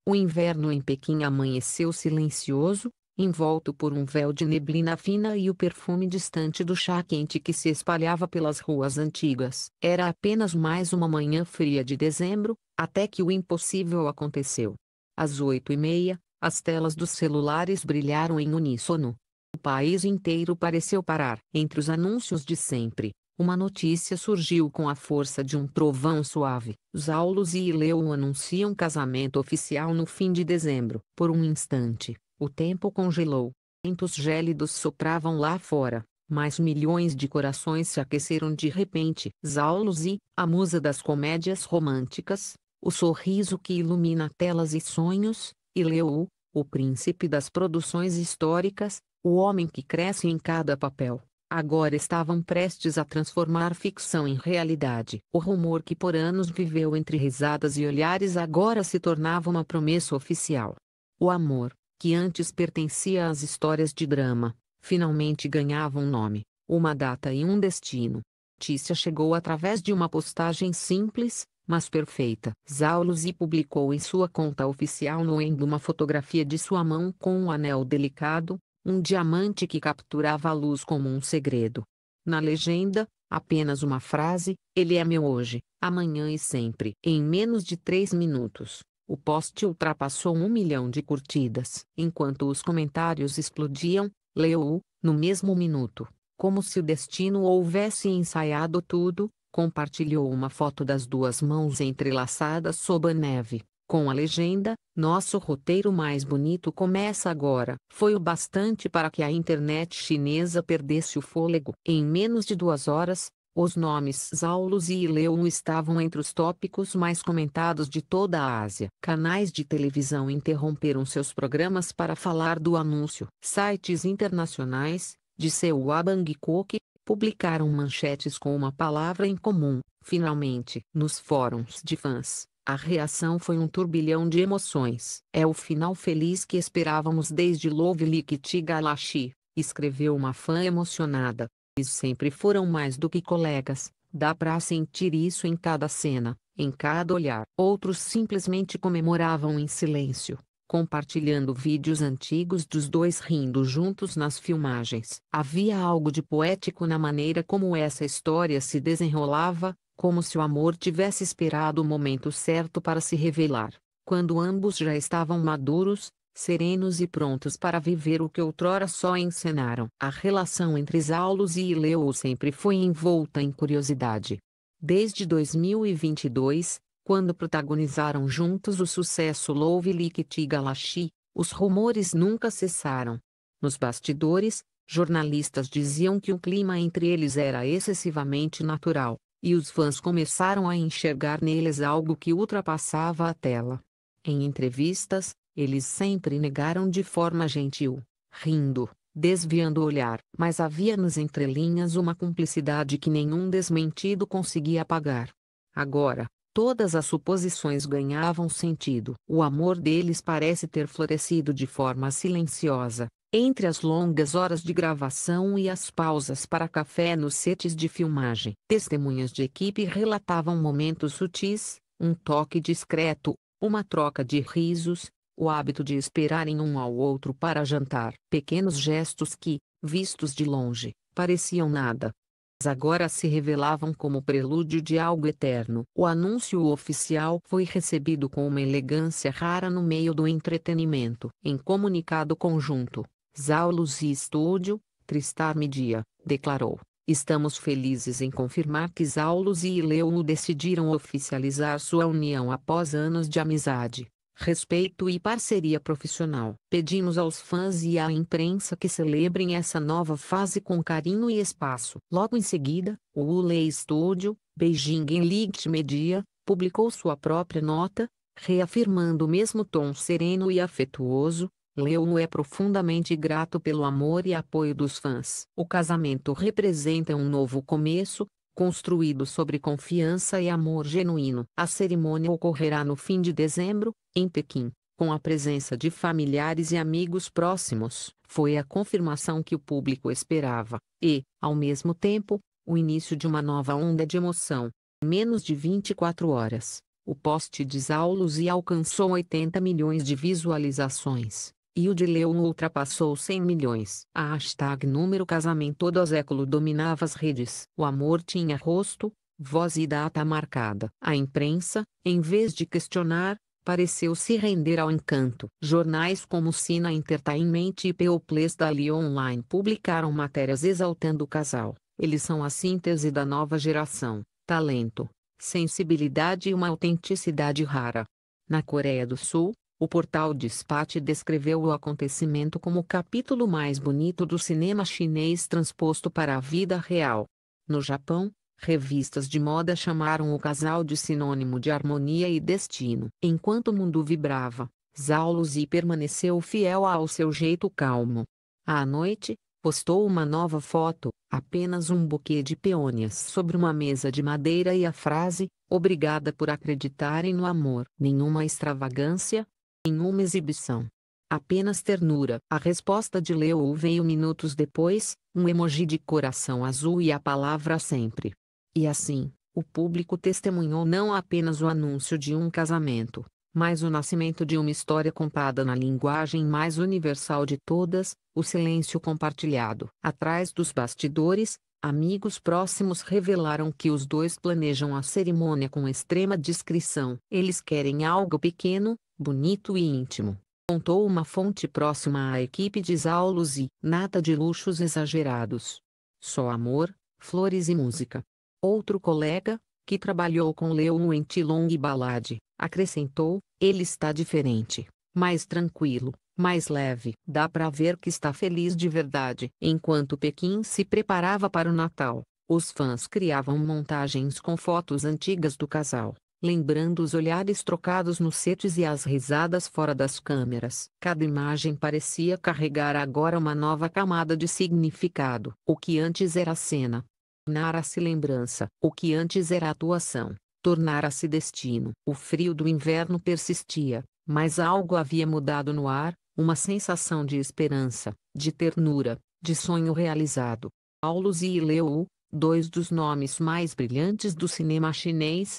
O inverno em Pequim amanheceu silencioso, envolto por um véu de neblina fina e o perfume distante do chá quente que se espalhava pelas ruas antigas. Era apenas mais uma manhã fria de dezembro, até que o impossível aconteceu. Às 8h30, as telas dos celulares brilharam em uníssono. O país inteiro pareceu parar. Entre os anúncios de sempre, uma notícia surgiu com a força de um trovão suave. Saulos e Ileu anunciam casamento oficial no fim de dezembro. Por um instante, o tempo congelou. Ventos gélidos sopravam lá fora, mas milhões de corações se aqueceram de repente. Saulos e, a musa das comédias românticas, o sorriso que ilumina telas e sonhos, Ileu, o príncipe das produções históricas, o homem que cresce em cada papel. Agora estavam prestes a transformar ficção em realidade. O rumor que por anos viveu entre risadas e olhares agora se tornava uma promessa oficial. O amor, que antes pertencia às histórias de drama, finalmente ganhava um nome, uma data e um destino. Notícia chegou através de uma postagem simples, mas perfeita. Saulos publicou em sua conta oficial no Endo uma fotografia de sua mão com um anel delicado, um diamante que capturava a luz como um segredo. Na legenda, apenas uma frase: ele é meu hoje, amanhã e sempre. Em menos de 3 minutos, o post ultrapassou 1 milhão de curtidas. Enquanto os comentários explodiam, Leo, no mesmo minuto, como se o destino houvesse ensaiado tudo, compartilhou uma foto das duas mãos entrelaçadas sob a neve, com a legenda: nosso roteiro mais bonito começa agora. Foi o bastante para que a internet chinesa perdesse o fôlego. Em menos de 2 horas, os nomes Saulos e Ileu estavam entre os tópicos mais comentados de toda a Ásia. Canais de televisão interromperam seus programas para falar do anúncio. Sites internacionais, de Seul a Bangkok, publicaram manchetes com uma palavra em comum: finalmente. Nos fóruns de fãs, a reação foi um turbilhão de emoções. É o final feliz que esperávamos desde Love Liquid Galaxy, escreveu uma fã emocionada. Eles sempre foram mais do que colegas, dá pra sentir isso em cada cena, em cada olhar. Outros simplesmente comemoravam em silêncio, compartilhando vídeos antigos dos dois rindo juntos nas filmagens. Havia algo de poético na maneira como essa história se desenrolava, como se o amor tivesse esperado o momento certo para se revelar. Quando ambos já estavam maduros, serenos e prontos para viver o que outrora só encenaram. A relação entre Saulos e Ileu sempre foi envolta em curiosidade. Desde 2022, quando protagonizaram juntos o sucesso Love Liquid Galaxy, os rumores nunca cessaram. Nos bastidores, jornalistas diziam que o clima entre eles era excessivamente natural, e os fãs começaram a enxergar neles algo que ultrapassava a tela. Em entrevistas, eles sempre negaram de forma gentil, rindo, desviando o olhar. Mas havia nas entrelinhas uma cumplicidade que nenhum desmentido conseguia apagar. Agora, todas as suposições ganhavam sentido. O amor deles parece ter florescido de forma silenciosa, entre as longas horas de gravação e as pausas para café nos sets de filmagem. Testemunhas de equipe relatavam momentos sutis, um toque discreto, uma troca de risos, o hábito de esperarem um ao outro para jantar. Pequenos gestos que, vistos de longe, pareciam nada, mas agora se revelavam como prelúdio de algo eterno. O anúncio oficial foi recebido com uma elegância rara no meio do entretenimento. Em comunicado conjunto, Saulos e Estúdio, Tristar Media, declarou: estamos felizes em confirmar que Saulos e Ileu decidiram oficializar sua união após anos de amizade, respeito e parceria profissional. Pedimos aos fãs e à imprensa que celebrem essa nova fase com carinho e espaço. Logo em seguida, o Ule Studio, Beijing Light Media, publicou sua própria nota, reafirmando o mesmo tom sereno e afetuoso. Leo é profundamente grato pelo amor e apoio dos fãs. O casamento representa um novo começo, construído sobre confiança e amor genuíno. A cerimônia ocorrerá no fim de dezembro, em Pequim, com a presença de familiares e amigos próximos. Foi a confirmação que o público esperava, e, ao mesmo tempo, o início de uma nova onda de emoção. Em menos de 24 horas, O post de Zaulus alcançou 80 milhões de visualizações, e o de Leo ultrapassou 100 milhões. A hashtag número casamento do século dominava as redes. O amor tinha rosto, voz e data marcada. A imprensa, em vez de questionar, pareceu se render ao encanto. Jornais como Sina Entertainment e Peoples Daily Online publicaram matérias exaltando o casal. Eles são a síntese da nova geração, talento, sensibilidade e uma autenticidade rara. Na Coreia do Sul, o portal Dispatch descreveu o acontecimento como o capítulo mais bonito do cinema chinês transposto para a vida real. No Japão, revistas de moda chamaram o casal de sinônimo de harmonia e destino. Enquanto o mundo vibrava, Zaulus permaneceu fiel ao seu jeito calmo. À noite, postou uma nova foto, apenas um buquê de peônias sobre uma mesa de madeira e a frase: "Obrigada por acreditarem no amor". Nenhuma extravagância, nenhuma exibição. Apenas ternura. A resposta de Leo veio minutos depois, um emoji de coração azul e a palavra sempre. E assim, o público testemunhou não apenas o anúncio de um casamento, mas o nascimento de uma história contada na linguagem mais universal de todas, o silêncio compartilhado. Atrás dos bastidores, amigos próximos revelaram que os dois planejam a cerimônia com extrema discrição. Eles querem algo pequeno, bonito e íntimo, contou uma fonte próxima à equipe de Zaulus, e nada de luxos exagerados. Só amor, flores e música. Outro colega, que trabalhou com Leo em Tilong Ballad, acrescentou: "Ele está diferente, mais tranquilo, mais leve. Dá pra ver que está feliz de verdade". Enquanto Pequim se preparava para o Natal, os fãs criavam montagens com fotos antigas do casal, lembrando os olhares trocados nos sets e as risadas fora das câmeras. Cada imagem parecia carregar agora uma nova camada de significado. O que antes era cena, tornara-se lembrança. O que antes era atuação, tornara-se destino. O frio do inverno persistia, mas algo havia mudado no ar, uma sensação de esperança, de ternura, de sonho realizado. Zaulus e Leo, dois dos nomes mais brilhantes do cinema chinês,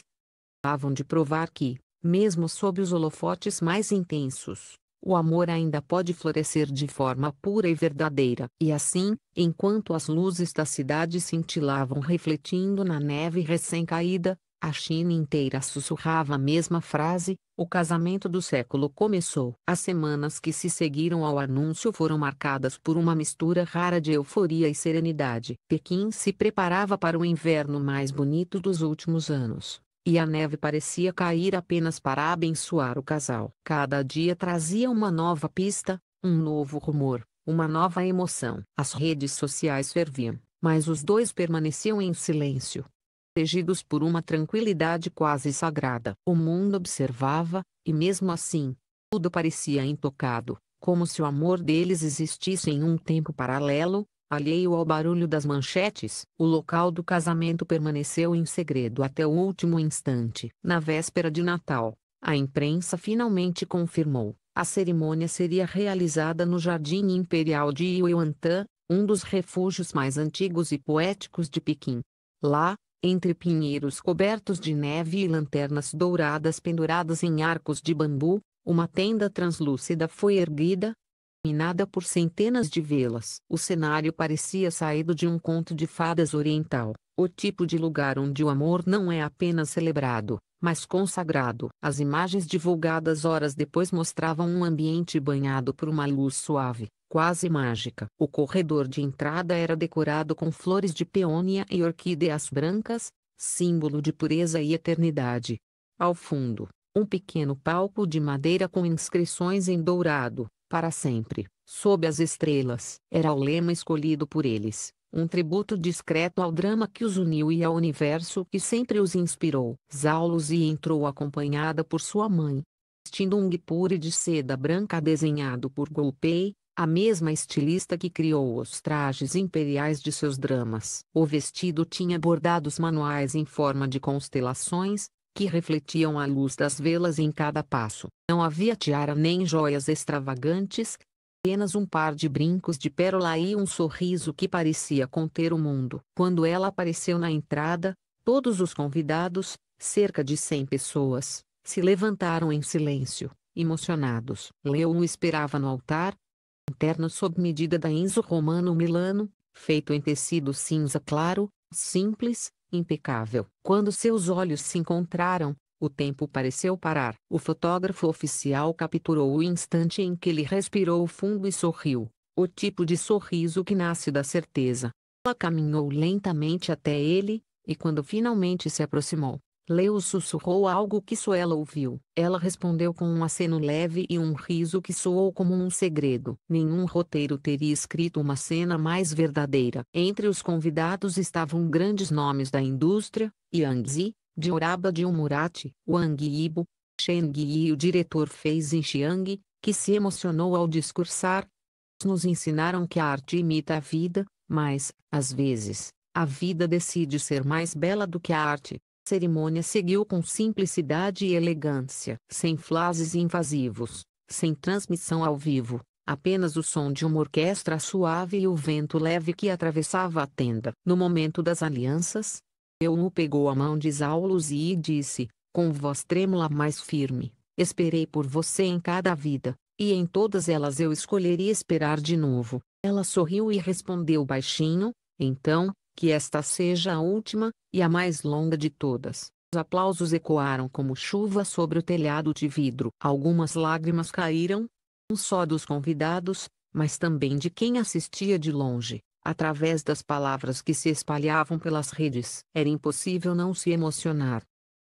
acabavam de provar que, mesmo sob os holofotes mais intensos, o amor ainda pode florescer de forma pura e verdadeira. E assim, enquanto as luzes da cidade cintilavam refletindo na neve recém-caída, a China inteira sussurrava a mesma frase: o casamento do século começou. As semanas que se seguiram ao anúncio foram marcadas por uma mistura rara de euforia e serenidade. Pequim se preparava para o inverno mais bonito dos últimos anos, e a neve parecia cair apenas para abençoar o casal. Cada dia trazia uma nova pista, um novo rumor, uma nova emoção. As redes sociais ferviam, mas os dois permaneciam em silêncio, protegidos por uma tranquilidade quase sagrada. O mundo observava, e mesmo assim, tudo parecia intocado, como se o amor deles existisse em um tempo paralelo, alheio ao barulho das manchetes. O local do casamento permaneceu em segredo até o último instante. Na véspera de Natal, a imprensa finalmente confirmou: a cerimônia seria realizada no Jardim Imperial de Yuantan, um dos refúgios mais antigos e poéticos de Pequim. Lá, entre pinheiros cobertos de neve e lanternas douradas penduradas em arcos de bambu, uma tenda translúcida foi erguida, iluminada por centenas de velas. O cenário parecia saído de um conto de fadas oriental, o tipo de lugar onde o amor não é apenas celebrado, mas consagrado. As imagens divulgadas horas depois mostravam um ambiente banhado por uma luz suave, quase mágica. O corredor de entrada era decorado com flores de peônia e orquídeas brancas, símbolo de pureza e eternidade. Ao fundo, um pequeno palco de madeira com inscrições em dourado: "Para sempre, sob as estrelas". Era o lema escolhido por eles, um tributo discreto ao drama que os uniu e ao universo que sempre os inspirou. Zaulus entrou acompanhada por sua mãe, vestindo um guipure de seda branca desenhado por Golpei, a mesma estilista que criou os trajes imperiais de seus dramas. O vestido tinha bordados manuais em forma de constelações, que refletiam a luz das velas em cada passo. Não havia tiara nem joias extravagantes, apenas um par de brincos de pérola e um sorriso que parecia conter o mundo. Quando ela apareceu na entrada, todos os convidados, Cerca de 100 pessoas se levantaram em silêncio, emocionados. Leo esperava no altar, um terno sob medida da Enzo Romano Milano, feito em tecido cinza claro, simples, impecável. Quando seus olhos se encontraram, o tempo pareceu parar. O fotógrafo oficial capturou o instante em que ele respirou fundo e sorriu, o tipo de sorriso que nasce da certeza. Ela caminhou lentamente até ele, e quando finalmente se aproximou, Leo sussurrou algo que só ela ouviu. Ela respondeu com um aceno leve e um riso que soou como um segredo. Nenhum roteiro teria escrito uma cena mais verdadeira. Entre os convidados estavam grandes nomes da indústria: Yang Zi, Dioraba de Umurati, Wang Yibo, Shen Yi e o diretor Fei Xiang, que se emocionou ao discursar. Nos ensinaram que a arte imita a vida, mas, às vezes, a vida decide ser mais bela do que a arte. A cerimônia seguiu com simplicidade e elegância, sem flashes invasivos, sem transmissão ao vivo, apenas o som de uma orquestra suave e o vento leve que atravessava a tenda. No momento das alianças, Euno pegou a mão de Saulus e disse, com voz trêmula mais firme: esperei por você em cada vida, e em todas elas eu escolheria esperar de novo. Ela sorriu e respondeu baixinho: então, que esta seja a última, e a mais longa de todas. Os aplausos ecoaram como chuva sobre o telhado de vidro. Algumas lágrimas caíram, não só dos convidados, mas também de quem assistia de longe, através das palavras que se espalhavam pelas redes. Era impossível não se emocionar.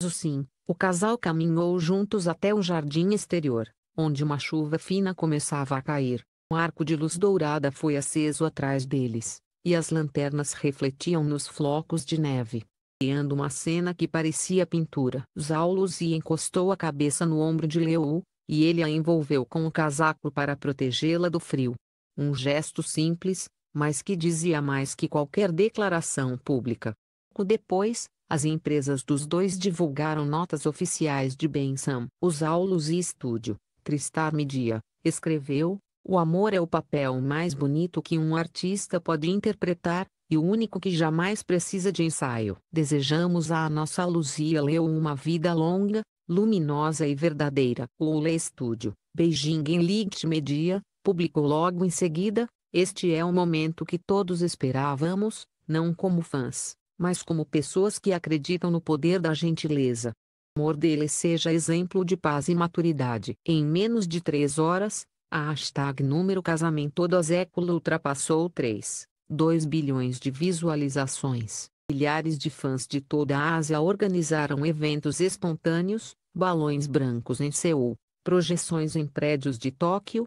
Sim, o casal caminhou juntos até o jardim exterior, onde uma chuva fina começava a cair. Um arco de luz dourada foi aceso atrás deles, e as lanternas refletiam nos flocos de neve, criando uma cena que parecia pintura. Saulus encostou a cabeça no ombro de Leo, e ele a envolveu com o casaco para protegê-la do frio. Um gesto simples, mas que dizia mais que qualquer declaração pública. Pouco depois, as empresas dos dois divulgaram notas oficiais de bênção. O Saulus Studio, Tristar Media, escreveu: o amor é o papel mais bonito que um artista pode interpretar, e o único que jamais precisa de ensaio. Desejamos à nossa Luzia Leo uma vida longa, luminosa e verdadeira. O Ule Studio, Beijing Enlight Media, publicou logo em seguida: este é o momento que todos esperávamos, não como fãs, mas como pessoas que acreditam no poder da gentileza. O amor dele seja exemplo de paz e maturidade. Em menos de 3 horas, a hashtag número casamento do século ultrapassou 3,2 bilhões de visualizações. Milhares de fãs de toda a Ásia organizaram eventos espontâneos, balões brancos em Seul, projeções em prédios de Tóquio,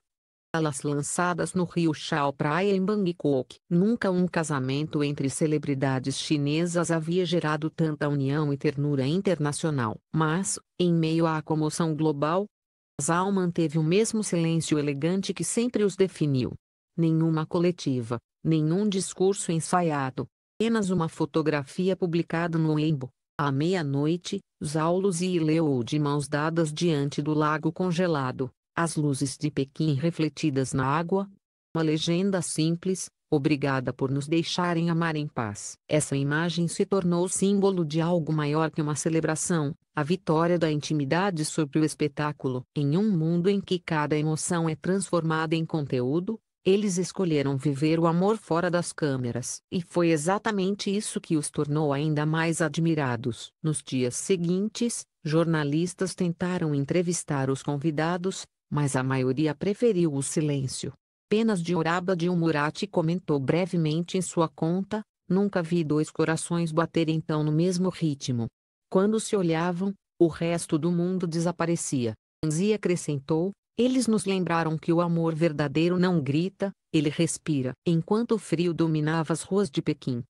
salas lançadas no Rio Chao Praia em Bangkok. Nunca um casamento entre celebridades chinesas havia gerado tanta união e ternura internacional. Mas, em meio à comoção global, o casal manteve o mesmo silêncio elegante que sempre os definiu. Nenhuma coletiva, nenhum discurso ensaiado, apenas uma fotografia publicada no Weibo. À meia-noite, Saulus e Leo de mãos dadas diante do lago congelado, as luzes de Pequim refletidas na água. Uma legenda simples: obrigada por nos deixarem amar em paz. Essa imagem se tornou símbolo de algo maior que uma celebração, a vitória da intimidade sobre o espetáculo. Em um mundo em que cada emoção é transformada em conteúdo, eles escolheram viver o amor fora das câmeras. E foi exatamente isso que os tornou ainda mais admirados. Nos dias seguintes, jornalistas tentaram entrevistar os convidados, mas a maioria preferiu o silêncio. Apenas Dioraba de Umurati comentou brevemente em sua conta: nunca vi dois corações baterem tão no mesmo ritmo. Quando se olhavam, o resto do mundo desaparecia. Anzi acrescentou: eles nos lembraram que o amor verdadeiro não grita, ele respira. Enquanto o frio dominava as ruas de Pequim,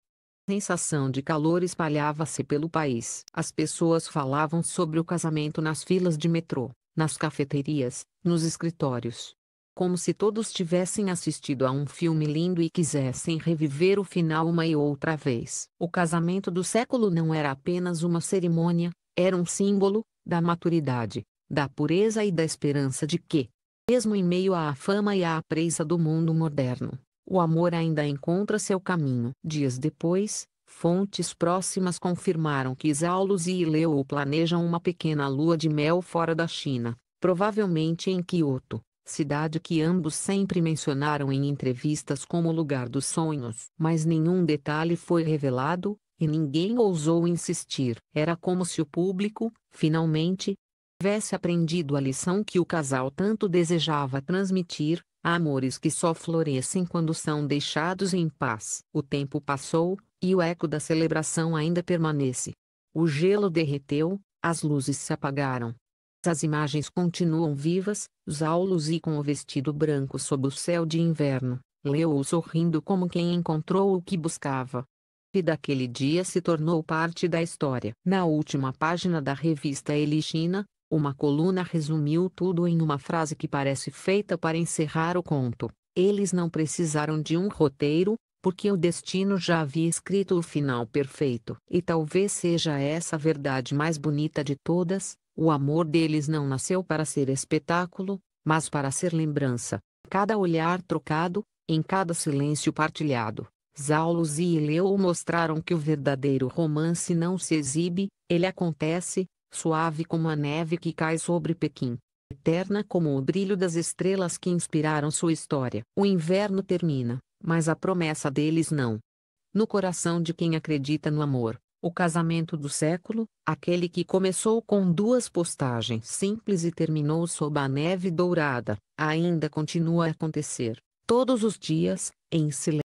a sensação de calor espalhava-se pelo país. As pessoas falavam sobre o casamento nas filas de metrô, nas cafeterias, nos escritórios. Como se todos tivessem assistido a um filme lindo e quisessem reviver o final uma e outra vez. O casamento do século não era apenas uma cerimônia, era um símbolo da maturidade, da pureza e da esperança de que, mesmo em meio à fama e à pressa do mundo moderno, o amor ainda encontra seu caminho. Dias depois, Fontes próximas confirmaram que Zaulos e Ilhéu planejam uma pequena lua de mel fora da China, provavelmente em Kyoto, cidade que ambos sempre mencionaram em entrevistas como lugar dos sonhos. Mas nenhum detalhe foi revelado, e ninguém ousou insistir. Era como se o público, finalmente, tivesse aprendido a lição que o casal tanto desejava transmitir: há amores que só florescem quando são deixados em paz. O tempo passou, e o eco da celebração ainda permanece. O gelo derreteu, as luzes se apagaram. As imagens continuam vivas, Zaulos e com o vestido branco sob o céu de inverno, Leo sorrindo como quem encontrou o que buscava. E daquele dia se tornou parte da história. Na última página da revista Ele China, uma coluna resumiu tudo em uma frase que parece feita para encerrar o conto: eles não precisaram de um roteiro, porque o destino já havia escrito o final perfeito. E talvez seja essa a verdade mais bonita de todas: o amor deles não nasceu para ser espetáculo, mas para ser lembrança. Cada olhar trocado, em cada silêncio partilhado, Zaulos e Ilhéu mostraram que o verdadeiro romance não se exibe, ele acontece, suave como a neve que cai sobre Pequim, eterna como o brilho das estrelas que inspiraram sua história. O inverno termina, mas a promessa deles não. No coração de quem acredita no amor, o casamento do século, aquele que começou com duas postagens simples e terminou sob a neve dourada, ainda continua a acontecer, todos os dias, em silêncio.